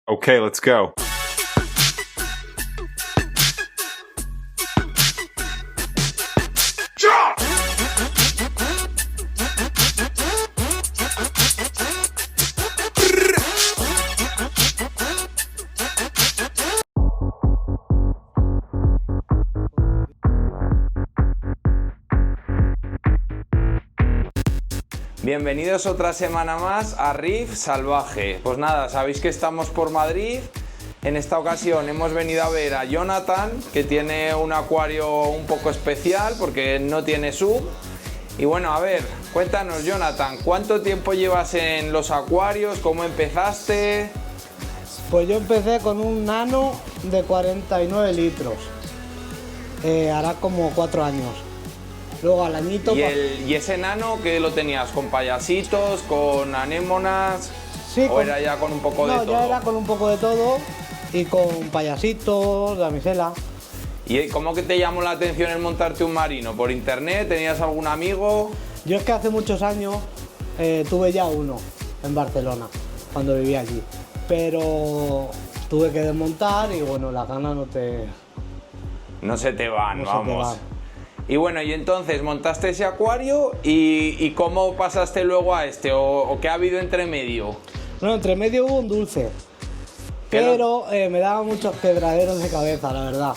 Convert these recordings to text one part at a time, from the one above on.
Okay, let's go. Bienvenidos otra semana más a Riff Salvaje. Pues nada, sabéis que estamos por Madrid. En esta ocasión hemos venido a ver a Jonathan, que tiene un acuario un poco especial porque no tiene sub. Y bueno, a ver, cuéntanos, Jonathan, ¿cuánto tiempo llevas en los acuarios? ¿Cómo empezaste? Pues yo empecé con un nano de 49 litros. Hará como 4 años. Luego al añito... ¿Y ese nano que lo tenías? ¿Con payasitos, con anémonas? Sí, ¿O era ya con un poco de todo? No, ya era con un poco de todo y con payasitos, damisela. ¿Y cómo que te llamó la atención el montarte un marino? ¿Por internet? ¿Tenías algún amigo? Yo es que hace muchos años tuve ya uno en Barcelona, cuando vivía allí. Pero tuve que desmontar y bueno, las ganas No se te van, no se te vamos. van. Y bueno, y entonces montaste ese acuario y ¿cómo pasaste luego a este? ¿O qué ha habido entre medio? Bueno, entre medio hubo un dulce, pero me daba muchos quebraderos de cabeza, la verdad.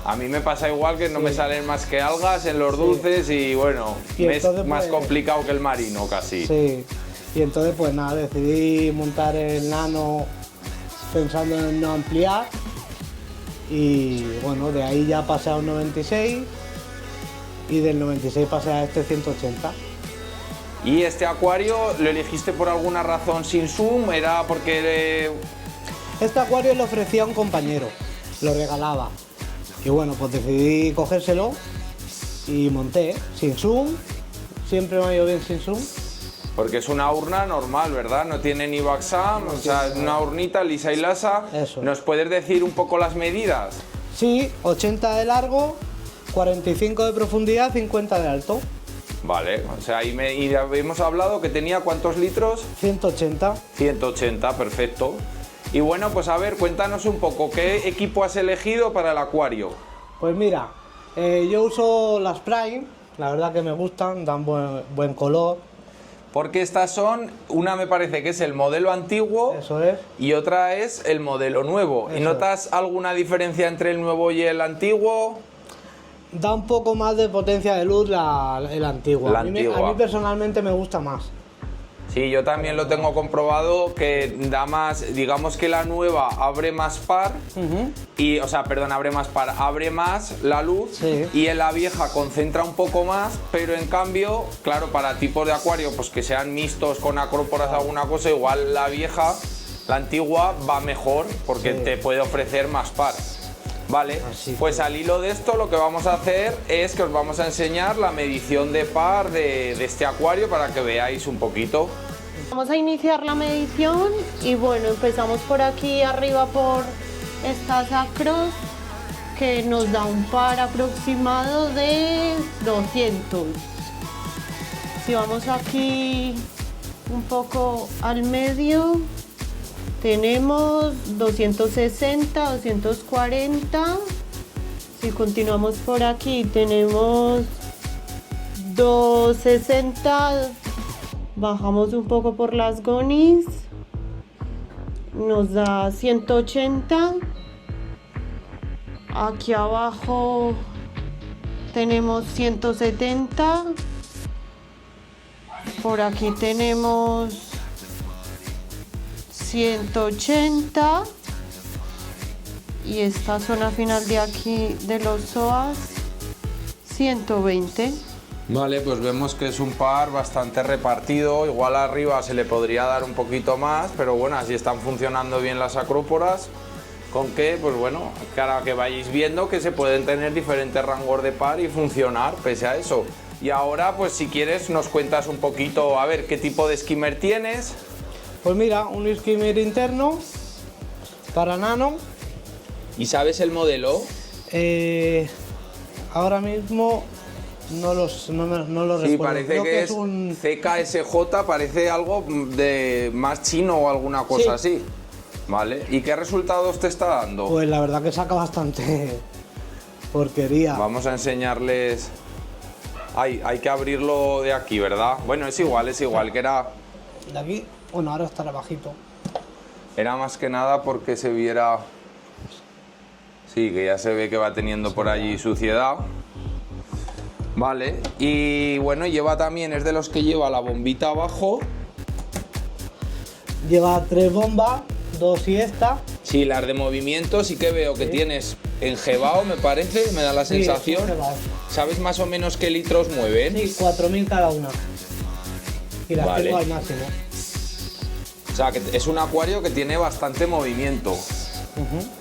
A mí me pasa igual, que no Sí. me salen más que algas en los dulces y bueno, Y me es entonces, más pues, complicado que el marino casi. Sí, y entonces pues nada, decidí montar el nano pensando en no ampliar y bueno, de ahí ya pasé a un 96 y del 96 pasé a este 180. ¿Y este acuario lo elegiste por alguna razón sin zoom? ¿Era porque...? Este acuario lo ofrecía a un compañero, lo regalaba y bueno, pues decidí cogérselo y monté sin zoom, siempre me ha ido bien sin zoom. Porque es una urna normal, ¿verdad? No tiene ni Baxam, o sea, es una urnita lisa y lasa. Eso. ¿Nos puedes decir un poco las medidas? Sí, 80 de largo, 45 de profundidad, 50 de alto. Vale, o sea, y habíamos hablado que tenía ¿cuántos litros? 180. 180, perfecto. Y bueno, pues a ver, cuéntanos un poco, ¿qué equipo has elegido para el acuario? Pues mira, yo uso las Prime, la verdad que me gustan, dan buen color. Porque estas son, una me parece que es el modelo antiguo Eso es. y otra es el modelo nuevo. ¿Y Eso notas alguna diferencia entre el nuevo y el antiguo? Da un poco más de potencia de luz el antiguo. La A mí antigua. personalmente me gusta más. Sí, yo también lo tengo comprobado, que da más, digamos que la nueva abre más par, y, o sea, perdón, abre más la luz, Sí. y en la vieja concentra un poco más, pero en cambio, claro, para tipos de acuario, pues que sean mixtos con acróporas alguna cosa, igual la vieja, la antigua, va mejor, porque Sí. te puede ofrecer más par. Vale, Así pues al hilo de esto lo que vamos a hacer es que os vamos a enseñar la medición de par de este acuario para que veáis un poquito. Vamos a iniciar la medición y bueno, empezamos por aquí arriba por estas acros que nos da un par aproximado de 200. Si vamos aquí un poco al medio, tenemos 260, 240. Si continuamos por aquí, tenemos 260. Bajamos un poco por las gonis, nos da 180. Aquí abajo tenemos 170. Por aquí tenemos 180. Y esta zona final de aquí de los psoas, 120. Vale, pues vemos que es un par bastante repartido, igual arriba se le podría dar un poquito más, pero bueno, así están funcionando bien las acróporas, con que, pues bueno, cara que vayáis viendo que se pueden tener diferentes rangos de par y funcionar pese a eso. Y ahora, pues si quieres, nos cuentas un poquito, a ver, qué tipo de skimmer tienes. Pues mira, un skimmer interno para nano. ¿Y sabes el modelo? Ahora mismo no lo Sí, recuerdo. parece Creo que es un... CKSJ, parece algo de más chino o alguna cosa así. Vale, ¿y qué resultados te está dando? Pues la verdad que saca bastante porquería. Vamos a enseñarles... Hay que abrirlo de aquí, ¿verdad? Bueno, es igual que era... De aquí, bueno, ahora estará bajito. Era más que nada porque se viera... Sí, que ya se ve que va teniendo por allí suciedad. Vale, y bueno, lleva también, es de los que lleva la bombita abajo. Lleva 3 bombas, 2 y esta. Sí, las de movimiento sí que veo que tienes enjebado, me parece, me da la sensación. Sí, ¿Sabes más o menos qué litros mueven? sí, 4.000 cada una. Y las Vale. tengo al máximo. O sea, que es un acuario que tiene bastante movimiento,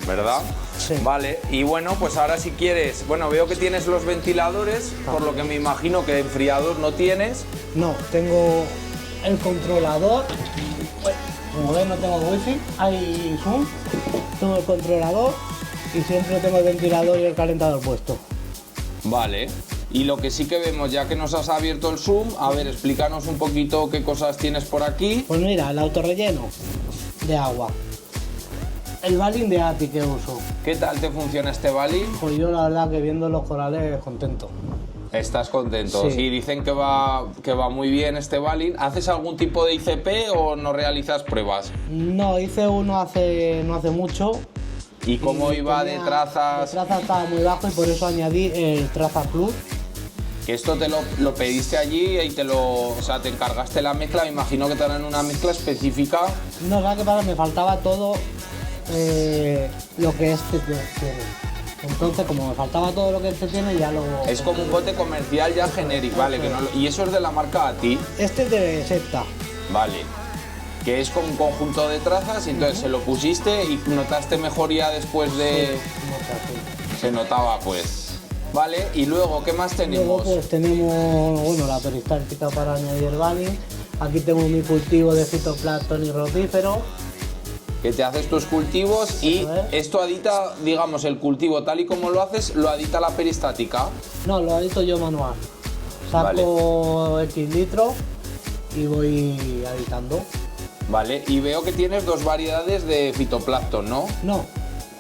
¿verdad? Sí. Vale, y bueno, pues ahora si quieres, bueno, veo que tienes los ventiladores, por lo que me imagino que enfriador no tienes. No, tengo el controlador. Como ves, no tengo wifi, hay Zoom. Tengo el controlador y siempre tengo el ventilador y el calentador puesto. Vale, y lo que sí que vemos, ya que nos has abierto el Zoom, a ver, explícanos un poquito qué cosas tienes por aquí. Pues mira, el autorrelleno de agua. El balín de ATI que uso. ¿Qué tal te funciona este balín? Pues yo la verdad que viendo los corales contento. ¿Estás contento? Sí. Sí, dicen que va muy bien este balín. ¿Haces algún tipo de ICP o no realizas pruebas? No, hice uno no hace mucho. ¿Y cómo y iba de tenía- trazas? De traza estaba muy bajo y por eso añadí el Traza Plus. Que esto te lo pediste allí y o sea, te encargaste la mezcla, me imagino que te harán una mezcla específica. No, ¿sabes qué pasa? Me faltaba todo lo que este tiene. Entonces, como me faltaba todo lo que este tiene, ya lo... Es como un bote comercial ya genérico, vale, que no y eso es de la marca ATI, Este es de Septa. vale. Que es como un conjunto de trazas y entonces se lo pusiste y notaste mejoría después de... Se notaba pues. Vale, y luego, ¿qué más Luego tenemos? pues tenemos, bueno, la peristáltica para añadir balín. Aquí tengo mi cultivo de fitoplancton y rotífero. Que te haces tus cultivos y Eso es. esto adita, digamos, el cultivo tal y como lo haces, lo adita la peristática. No, lo edito yo manual. Saco X litros y voy editando. Vale, y veo que tienes dos variedades de fitoplancton, ¿no? No,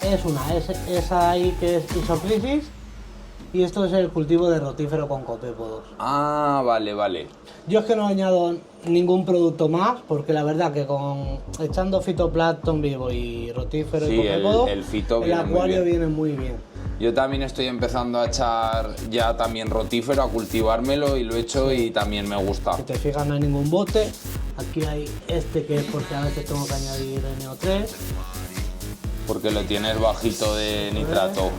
es una, es esa ahí que es Isocrisis y esto es el cultivo de rotífero con copépodos. Ah, vale, vale. Yo es que no añado ningún producto más porque la verdad que con echando fitoplancton vivo y rotífero Sí, y copépodos, el fito el viene muy acuario bien. viene muy bien. Yo también estoy empezando a echar ya también rotífero, a cultivármelo y lo he hecho y también me gusta. Si te fijas no hay ningún bote. Aquí hay este que es porque a veces tengo que añadir NO3. Porque lo tienes bajito de nitrato.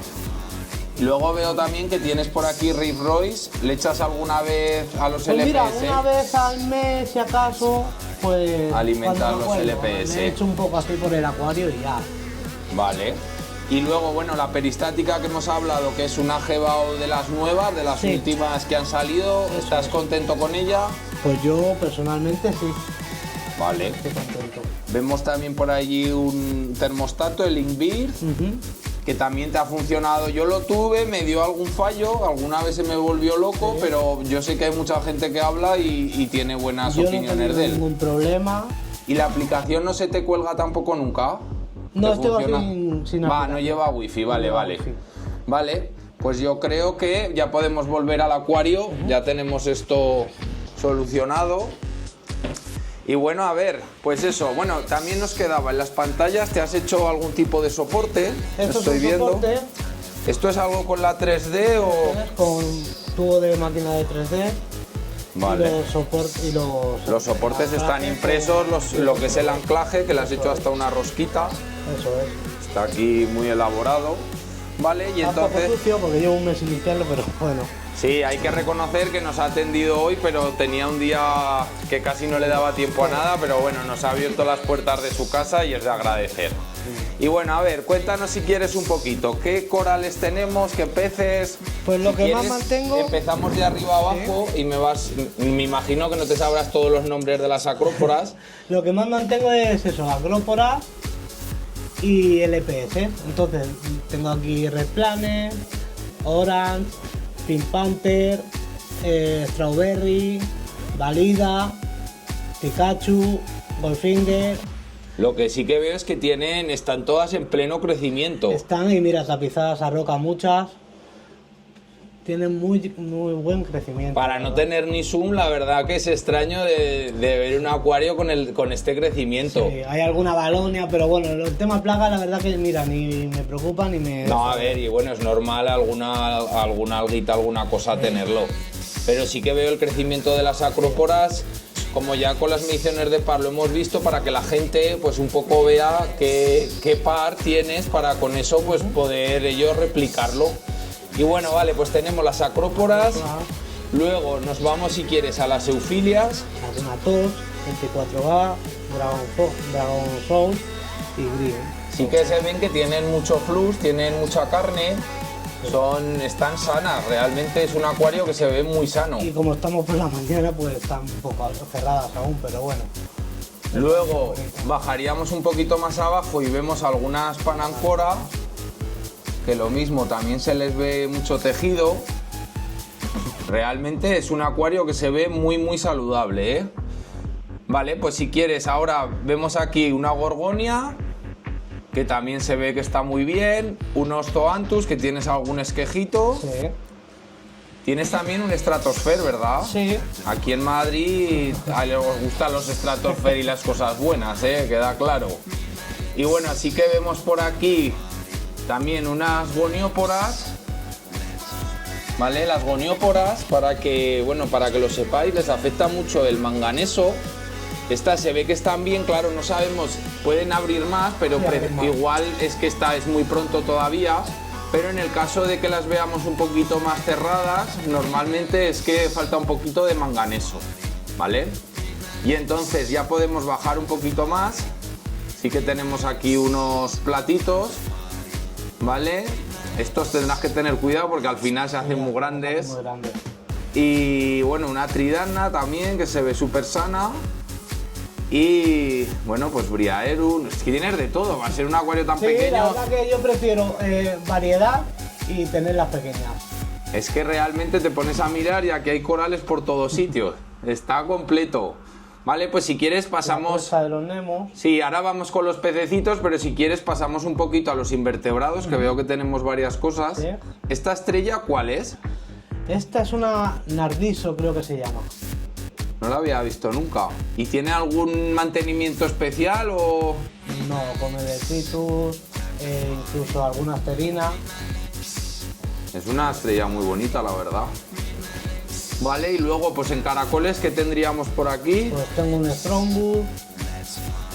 Luego veo también que tienes por aquí Rip Royce. ¿Le echas alguna vez a los Pues LPS? mira, una vez al mes si acaso, pues Alimentar cuando los me acuerdo, LPS. Le echo un poco así por el acuario y ya. Vale. Y luego, bueno, la peristática que hemos hablado, que es una Gebao de las nuevas, de las Sí. últimas que han salido. ¿Estás contento con ella? Pues yo personalmente sí, Vale. estoy contento. Vemos también por allí un termostato, el Inbir, que también te ha funcionado. Yo lo tuve, me dio algún fallo, alguna vez se me volvió loco, pero yo sé que hay mucha gente que habla y tiene buenas Yo no opiniones tengo de él. ningún problema. ¿Y la aplicación no se te cuelga tampoco nunca? No, ¿Te este va funciona? sin Va, aplicación. no lleva wifi, vale, lleva vale. wifi. Vale, pues yo creo que ya podemos volver al acuario, ya tenemos esto solucionado. Y bueno, a ver, pues eso, bueno, también nos quedaba en las pantallas, ¿te has hecho algún tipo de soporte? Esto Estoy es un viendo. soporte ¿Esto es algo con la 3D o...? con tubo de máquina de 3D. Vale. Y Los soportes están impresos, lo que es el anclaje, que le has hecho hasta una rosquita. Eso es. Está aquí muy elaborado. Vale, y Está un poco entonces... sucio porque llevo un mes sin limpiarlo, pero bueno. Sí, hay que reconocer que nos ha atendido hoy, pero tenía un día que casi no le daba tiempo a nada, pero bueno, nos ha abierto las puertas de su casa y es de agradecer. Y bueno, a ver, cuéntanos si quieres un poquito, ¿qué corales tenemos, qué peces? Pues lo Si que más quieres, mantengo- Empezamos de arriba abajo y me imagino que no te sabrás todos los nombres de las acróporas. Lo que más mantengo es eso, agrópora y LPS. Entonces tengo aquí Red Planet, Orange, Pink Panther, Strawberry, Valida, Pikachu, Goldfinger. Lo que sí que veo es que están todas en pleno crecimiento. Están y mira, tapizadas a roca muchas. Tienen muy buen crecimiento. Para no tener ni zoom, la verdad que es extraño de ver un acuario con este crecimiento. Sí, hay alguna balonia, pero bueno, el tema plaga, la verdad que mira, ni me preocupa ni me... No, a ver, y bueno, es normal alguna alguita, alguna cosa tenerlo. Pero sí que veo el crecimiento de las acróporas, como ya con las mediciones de par lo hemos visto, para que la gente pues un poco vea qué par tienes para con eso pues poder ellos replicarlo. Y bueno, vale, pues tenemos las acróporas, luego nos vamos si quieres a las eufilias. Alguna tos, 24A, Dragon Soul y Green. Sí que se ven que tienen mucho flux, tienen mucha carne, están sanas, realmente es un acuario que se ve muy sano. Y como estamos por la mañana, pues están un poco cerradas aún, pero bueno. Luego bajaríamos un poquito más abajo y vemos algunas Panancora, que lo mismo, también se les ve mucho tejido. Realmente es un acuario que se ve muy saludable, ¿eh? Vale, pues si quieres, ahora vemos aquí una Gorgonia, que también se ve que está muy bien, unos Zoanthus, que tienes algún esquejito. Sí. Tienes también un Stratosphere, ¿verdad? Sí. Aquí en Madrid a les gustan los Stratosphere y las cosas buenas, queda claro. Y bueno, así que vemos por aquí también unas gonióporas, ¿vale? Las gonióporas, para que lo sepáis, les afecta mucho el manganeso. Estas se ve que están bien, claro, no sabemos, pueden abrir más, pero igual es que es muy pronto todavía. Pero en el caso de que las veamos un poquito más cerradas, normalmente es que falta un poquito de manganeso, ¿vale? Y entonces ya podemos bajar un poquito más. Sí que tenemos aquí unos platitos, ¿vale? Estos tendrás que tener cuidado porque al final se hacen muy grandes. Muy grande. Y bueno, una Tridana también que se ve súper sana. Y bueno, pues Briaerum, es que tienes de todo, va a ser un acuario tan pequeño. La verdad que yo prefiero variedad y tenerlas pequeñas. Es que realmente te pones a mirar y aquí hay corales por todos sitios, está completo. Vale, pues si quieres pasamos... La de los Nemos. Sí, ahora vamos con los pececitos, pero si quieres pasamos un poquito a los invertebrados, que veo que tenemos varias cosas. Sí. ¿Esta estrella cuál es? Esta es una Nardiso, creo que se llama. No la había visto nunca. ¿Y tiene algún mantenimiento especial o...? No, come detritus, incluso alguna asterina. Es una estrella muy bonita, la verdad. Vale, y luego pues en caracoles, ¿qué tendríamos por aquí? Pues tengo un Strongbus.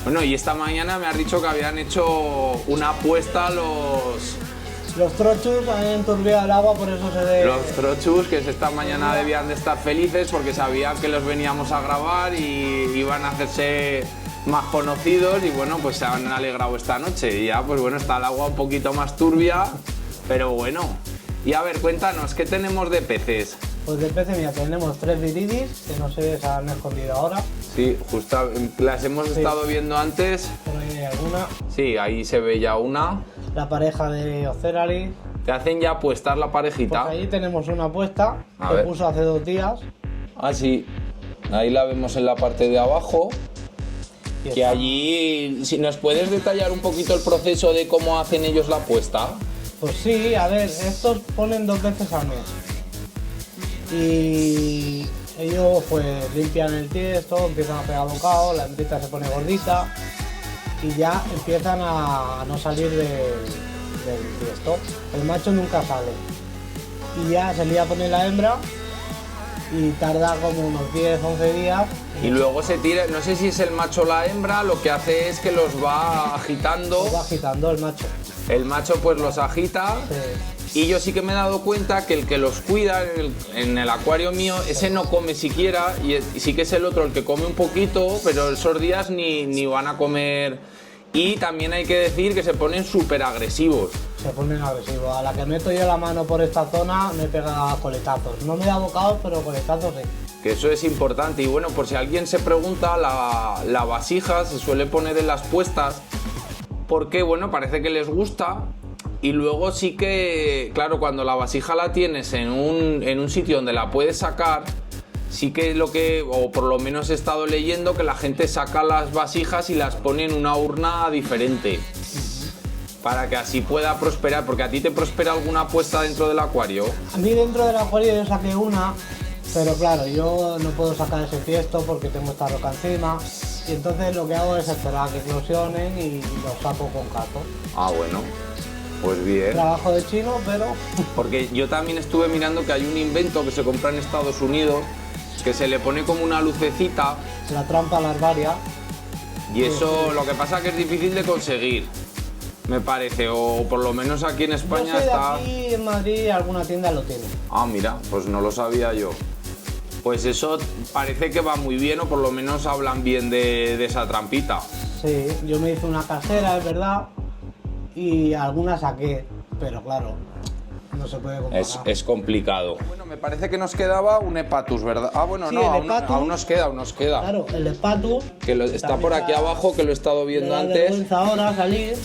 Bueno, y esta mañana me has dicho que habían hecho una apuesta Los trochus han enturbiado el agua, por eso se ve... Los trochus, que esta mañana debían de estar felices porque sabían que los veníamos a grabar y iban a hacerse más conocidos y bueno, pues se han alegrado esta noche. Y ya, pues bueno, está el agua un poquito más turbia, pero bueno. Y a ver, cuéntanos, ¿qué tenemos de peces? Pues de peces, mira, tenemos 3 viridis, que no sé, se han escondido ahora. Sí, justo las hemos estado viendo antes. Por ahí hay alguna. Sí, ahí se ve ya una. La pareja de Oceralis. Te hacen ya apuestar la parejita. Pues ahí tenemos una apuesta A que ver. puso hace 2 días. Ah, sí. Ahí la vemos en la parte de abajo. Y Que está. allí, si nos puedes detallar un poquito el proceso de cómo hacen ellos la apuesta. Pues sí, a ver, estos ponen 2 veces al mes. Y ellos pues limpian el tiesto, empiezan a pegar bocado, la hembrita se pone gordita y ya empiezan a no salir del tiesto. El macho nunca sale. Y ya se lía a poner la hembra y tarda como unos 10-11 días. Y luego se tira, no sé si es el macho o la hembra, lo que hace es que los va agitando. Va agitando el macho. El macho pues los agita. Y yo sí que me he dado cuenta que el que los cuida en el acuario mío, ese no come siquiera y sí que es el otro el que come un poquito, pero esos días ni van a comer. Y también hay que decir que se ponen súper agresivos. Se ponen agresivos. A la que meto yo la mano por esta zona me pega coletazos. No me da bocados, pero coletazos sí. Que eso es importante. Y bueno, por si alguien se pregunta, la vasija se suele poner en las puestas porque, bueno, parece que les gusta. Y luego sí que, claro, cuando la vasija la tienes en un sitio donde la puedes sacar, sí que o por lo menos he estado leyendo, que la gente saca las vasijas y las pone en una urna diferente. Para que así pueda prosperar, porque a ti te prospera alguna apuesta dentro del acuario. A mí dentro del acuario yo saqué una, pero claro, yo no puedo sacar ese tiesto porque tengo esta roca encima. Y entonces lo que hago es esperar a que eclosionen y los saco con cato. Ah, bueno, pues bien. Trabajo de chino, pero... Porque yo también estuve mirando que hay un invento que se compra en Estados Unidos, que se le pone como una lucecita. La trampa larvaria. Y eso, lo que pasa es que es difícil de conseguir, me parece, o por lo menos aquí en España Yo sé de está... aquí en Madrid alguna tienda lo tiene. Ah, mira, pues no lo sabía yo. Pues eso parece que va muy bien, o por lo menos hablan bien de esa trampita. Sí, yo me hice una casera, es verdad, y alguna saqué, pero claro, no se puede comparar. Es complicado. Bueno, me parece que nos quedaba un hepatus, ¿verdad? Ah, bueno, Sí, no, el hepatus. aún nos queda. Claro, el hepatus... Que está por aquí abajo, que lo he estado me viendo da antes. vergüenza ahora salir.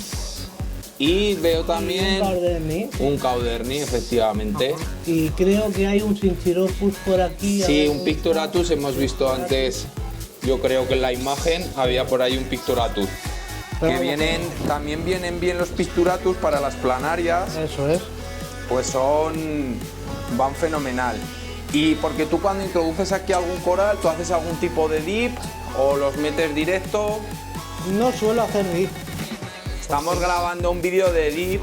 Y veo también Un Cauderní. un Cauderní, efectivamente. Y creo que hay un Syncyropus por aquí. a Sí, ver un dónde Picturatus está. hemos visto antes. Yo creo que en la imagen había por ahí un Picturatus. Pero Que bueno, también vienen bien los Picturatus para las planarias, Eso es. pues van fenomenal. Y porque tú cuando introduces aquí algún coral, ¿tú haces algún tipo de dip o los metes directo? No suelo hacer dip. Estamos grabando un vídeo de dip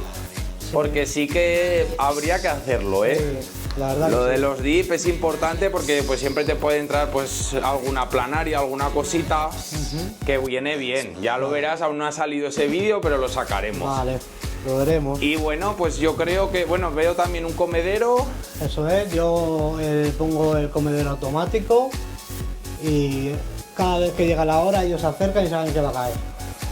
porque sí que habría que hacerlo, ¿eh? La verdad Lo que de sí. los dip es importante porque pues siempre te puede entrar pues alguna planaria, alguna cosita que viene bien. Ya lo verás, aún no ha salido ese vídeo, pero lo sacaremos. Vale, lo veremos. Y bueno, pues yo creo que, bueno, veo también un comedero. Eso es, yo pongo el comedero automático y cada vez que llega la hora ellos se acercan y saben que va a caer.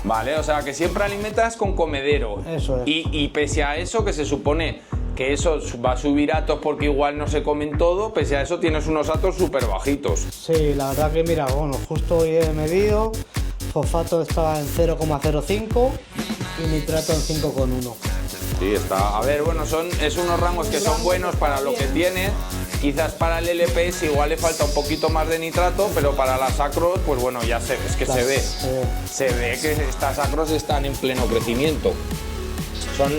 Vale, o sea que siempre alimentas con comedero. Eso es. Y pese a eso, que se supone que eso va a subir atos porque igual no se comen todo, pese a eso tienes unos atos súper bajitos. Sí, la verdad que mira, bueno, justo hoy he medido, fosfato estaba en 0,05 y nitrato en 5,1. Sí, está. A ver, bueno, es unos rangos que son buenos para lo que tiene. Quizás para el LPS igual le falta un poquito más de nitrato, pero para las acros, pues bueno, ya es que se ve. Se ve que estas acros están en pleno crecimiento.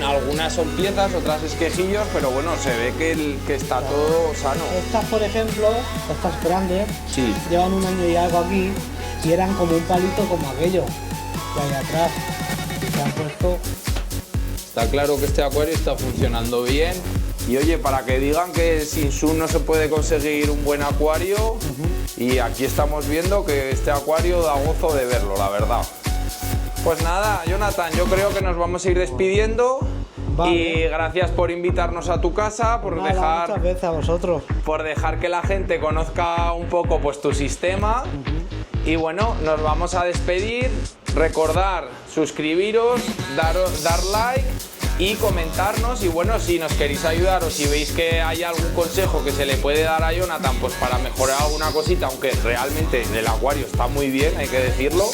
Algunas son piezas, otras esquejillos, pero bueno, se ve que está todo sano. Estas, por ejemplo, estas grandes, Sí. llevan un año y algo aquí y eran como un palito como aquello que hay atrás. Se han puesto... Está claro que este acuario está funcionando bien. Y oye, para que digan que sin Sun no se puede conseguir un buen acuario, y aquí estamos viendo que este acuario da gozo de verlo, la verdad. Pues nada, Jonathan, yo creo que nos vamos a ir despidiendo. Vale. Y gracias por invitarnos a tu casa, Nada, muchas veces a vosotros. por dejar que la gente conozca un poco pues tu sistema. Y bueno, nos vamos a despedir. Recordar, suscribiros, dar like y comentarnos. Y bueno, si nos queréis ayudar o si veis que hay algún consejo que se le puede dar a Jonathan pues para mejorar alguna cosita, aunque realmente el acuario está muy bien, hay que decirlo,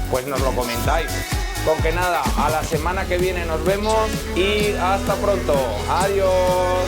pues nos lo comentáis. Con que nada, a la semana que viene nos vemos y hasta pronto. Adiós.